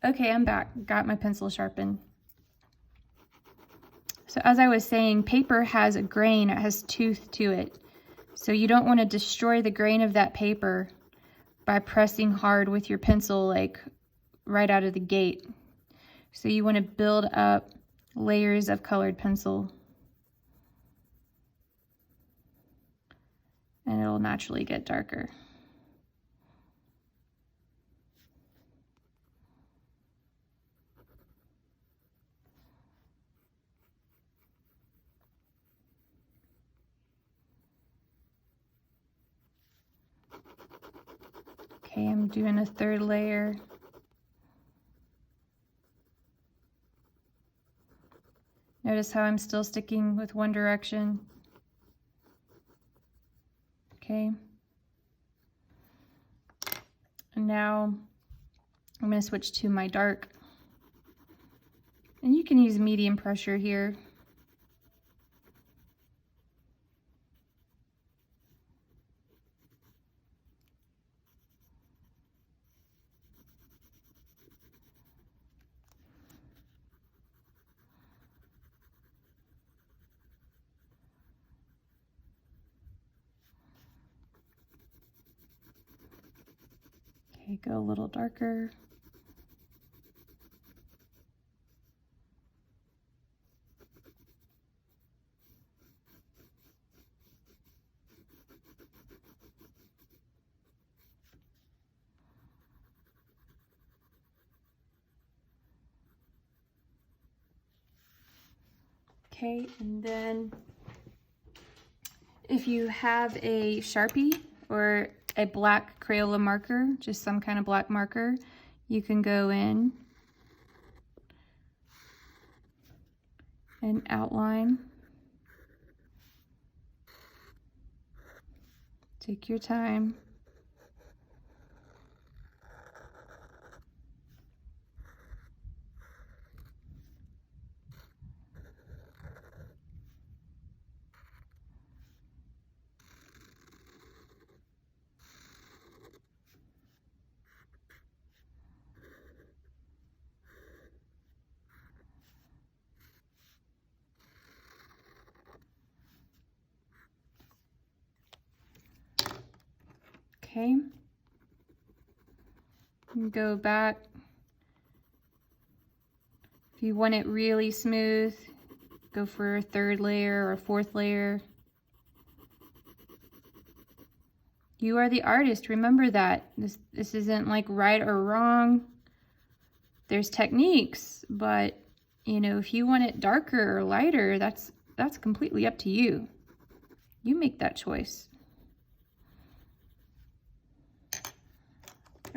Okay, I'm back. Got my pencil sharpened. So as I was saying, paper has a grain, it has tooth to it. So you don't want to destroy the grain of that paper by pressing hard with your pencil like right out of the gate. So you want to build up layers of colored pencil, and it'll naturally get darker. Okay, I'm doing a third layer. Notice how I'm still sticking with one direction. Okay. And now I'm going to switch to my dark. And you can use medium pressure here. Okay, go a little darker. Okay, and then if you have a Sharpie or a black Crayola marker, just some kind of black marker, you can go in and outline. Take your time. Okay, and go back. If you want it really smooth, go for a third layer or a fourth layer. You are the artist, remember that. This isn't like right or wrong. There's techniques, but you know, if you want it darker or lighter, that's completely up to you. You make that choice.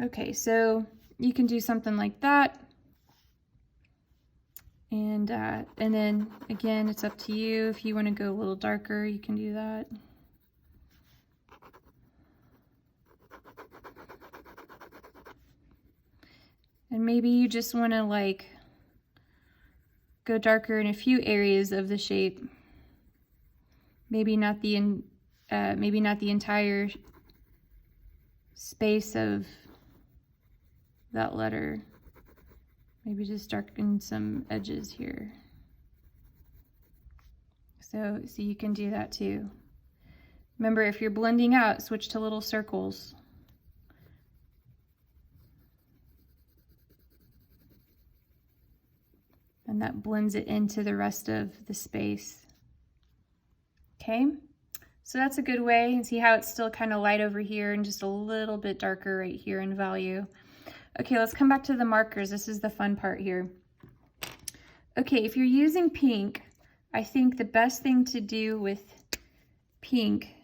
Okay, so you can do something like that. And then again, it's up to you. If you want to go a little darker, you can do that. And maybe you just want to like go darker in a few areas of the shape. Maybe not the entire space of that letter. Maybe just darken some edges here. So you can do that too. Remember, if you're blending out, switch to little circles. And that blends it into the rest of the space. Okay, so that's a good way. And see how it's still kind of light over here and just a little bit darker right here in value. Okay, let's come back to the markers. This is the fun part here. Okay, if you're using pink, I think the best thing to do with pink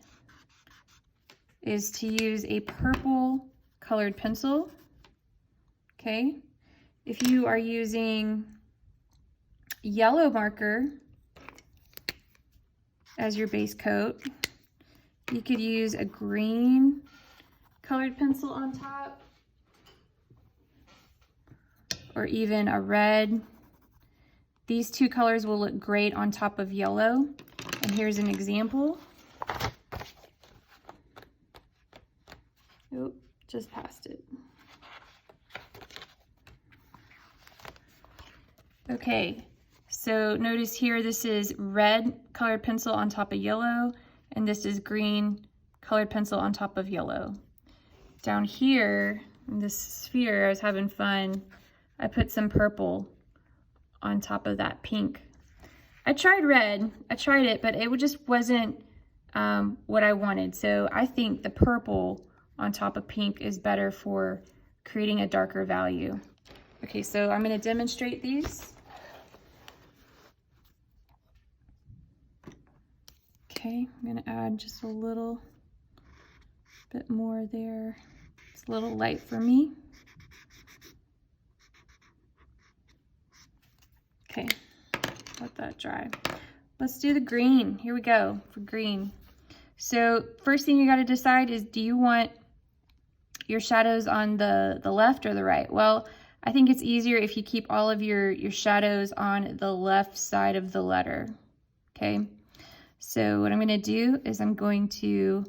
is to use a purple colored pencil. Okay, if you are using yellow marker as your base coat, you could use a green colored pencil on top, or even a red. These two colors will look great on top of yellow. And here's an example. Oh, just passed it. Okay, so notice here this is red colored pencil on top of yellow, and this is green colored pencil on top of yellow. Down here in this sphere, I was having fun. I put some purple on top of that pink. I tried red, I tried it, but it just wasn't what I wanted. So I think the purple on top of pink is better for creating a darker value. Okay, so I'm going to demonstrate these. Okay, I'm going to add just a little bit more there. It's a little light for me. Okay, let that dry. Let's do the green. Here we go for green. So first thing you got to decide is, do you want your shadows on the left or the right? Well, I think it's easier if you keep all of your shadows on the left side of the letter. Okay, so what I'm going to do is I'm going to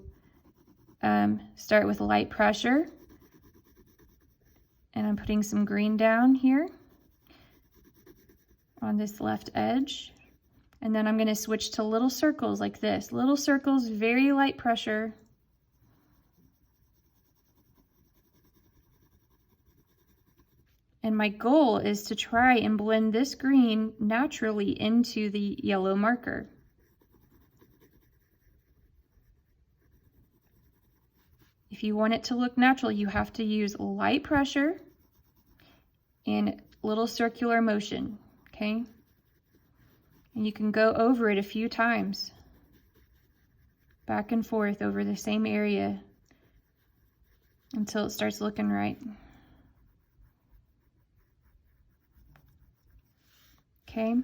start with light pressure, and I'm putting some green down here on this left edge. And then I'm going to switch to little circles like this. Little circles, very light pressure. And my goal is to try and blend this green naturally into the yellow marker. If you want it to look natural, you have to use light pressure and little circular motion, okay? And you can go over it a few times, back and forth over the same area until it starts looking right. Okay,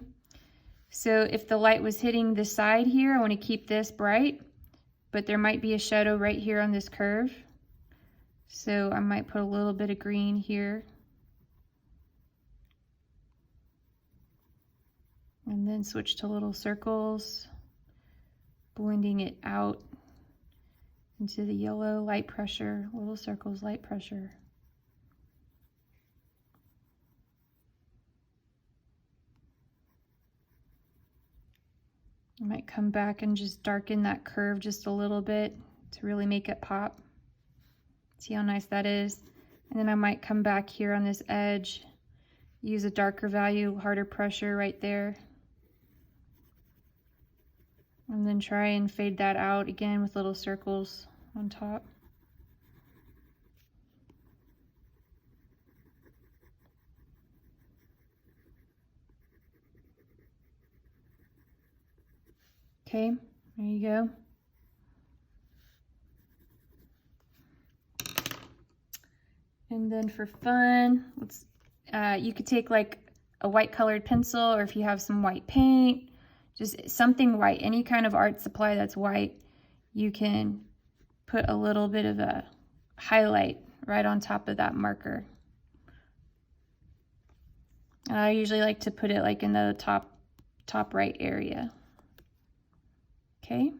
so if the light was hitting the side here, I want to keep this bright, but there might be a shadow right here on this curve. So I might put a little bit of green here. And then switch to little circles, blending it out into the yellow, light pressure, little circles, light pressure. I might come back and just darken that curve just a little bit to really make it pop. See how nice that is? And then I might come back here on this edge, use a darker value, harder pressure right there. And then try and fade that out again with little circles on top. Okay, there you go. And then for fun, let's you could take like a white colored pencil, or if you have some white paint, just something white, any kind of art supply that's white, you can put a little bit of a highlight right on top of that marker. And I usually like to put it like in the top right area. Okay.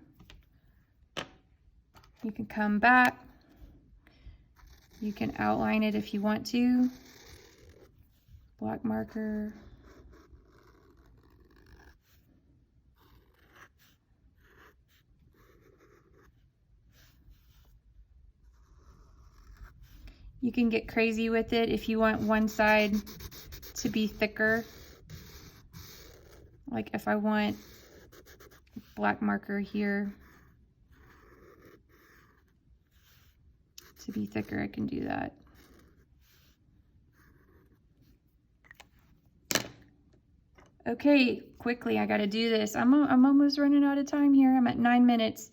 You can come back. You can outline it if you want to. Black marker. You can get crazy with it if you want one side to be thicker. Like if I want black marker here to be thicker, I can do that. Okay, quickly, I gotta do this. I'm almost running out of time here. I'm at 9 minutes.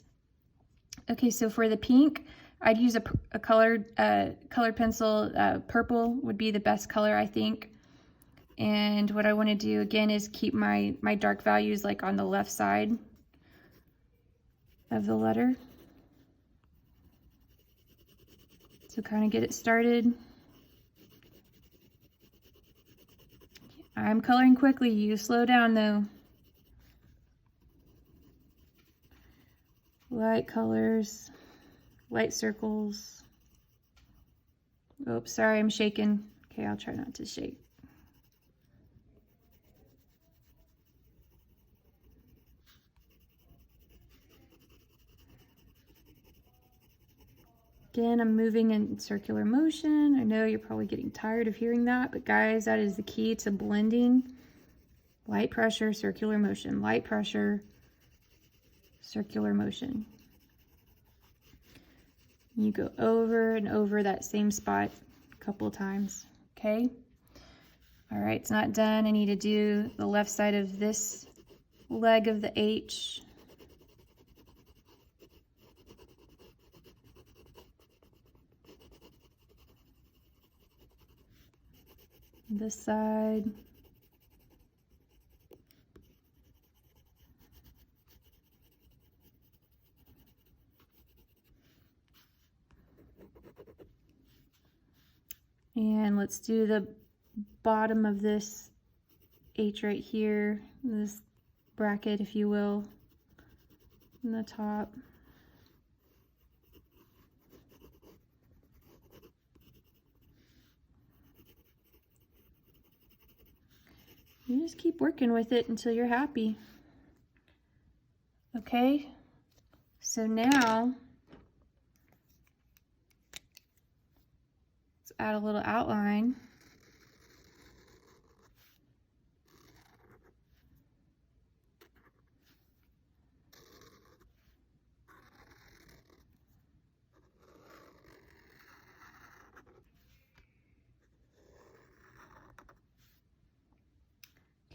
Okay, so for the pink, I'd use a colored pencil. Purple would be the best color, I think. And what I want to do again is keep my dark values like on the left side of the letter. So kind of get it started. I'm coloring quickly, you slow down though. Light colors, light circles. Oops, sorry, I'm shaking. Okay, I'll try not to shake. Again, I'm moving in circular motion. I know you're probably getting tired of hearing that, but guys, that is the key to blending. Light pressure, circular motion, light pressure, circular motion. You go over and over that same spot a couple of times, okay? All right, it's not done. I need to do the left side of this leg of the H. This side. And let's do the bottom of this H right here, this bracket, if you will, in the top. You just keep working with it until you're happy. Okay, so now let's add a little outline.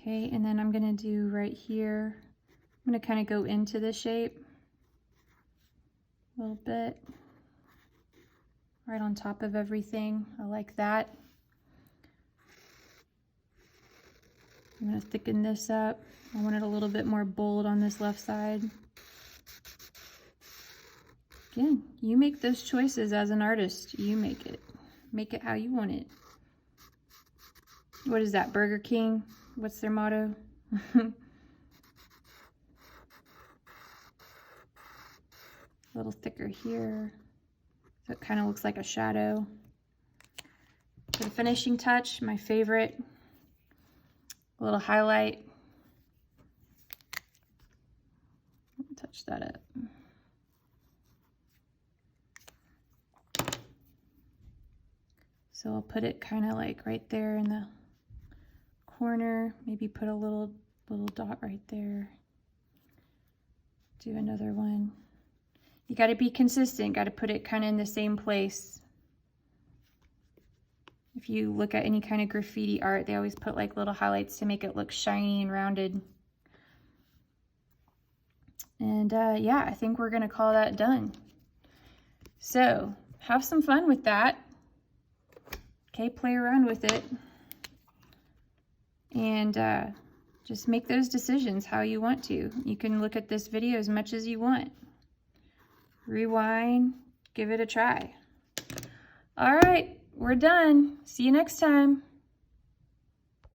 Okay, and then I'm gonna do right here, I'm gonna kind of go into the shape a little bit, right on top of everything. I like that. I'm gonna thicken this up. I want it a little bit more bold on this left side. Again, you make those choices as an artist. You make it how you want it. What is that, Burger King? What's their motto? A little thicker here, so it kind of looks like a shadow. For the finishing touch, my favorite, a little highlight. Touch that up. So I'll put it kind of like right there in the corner, maybe put a little dot right there. Do another one. You got to be consistent, got to put it kind of in the same place. If you look at any kind of graffiti art, they always put like little highlights to make it look shiny and rounded. And yeah, I think we're gonna call that done. So have some fun with that. Okay, play around with it. And just make those decisions how you want to. You can look at this video as much as you want. Rewind, give it a try. All right, we're done. See you next time.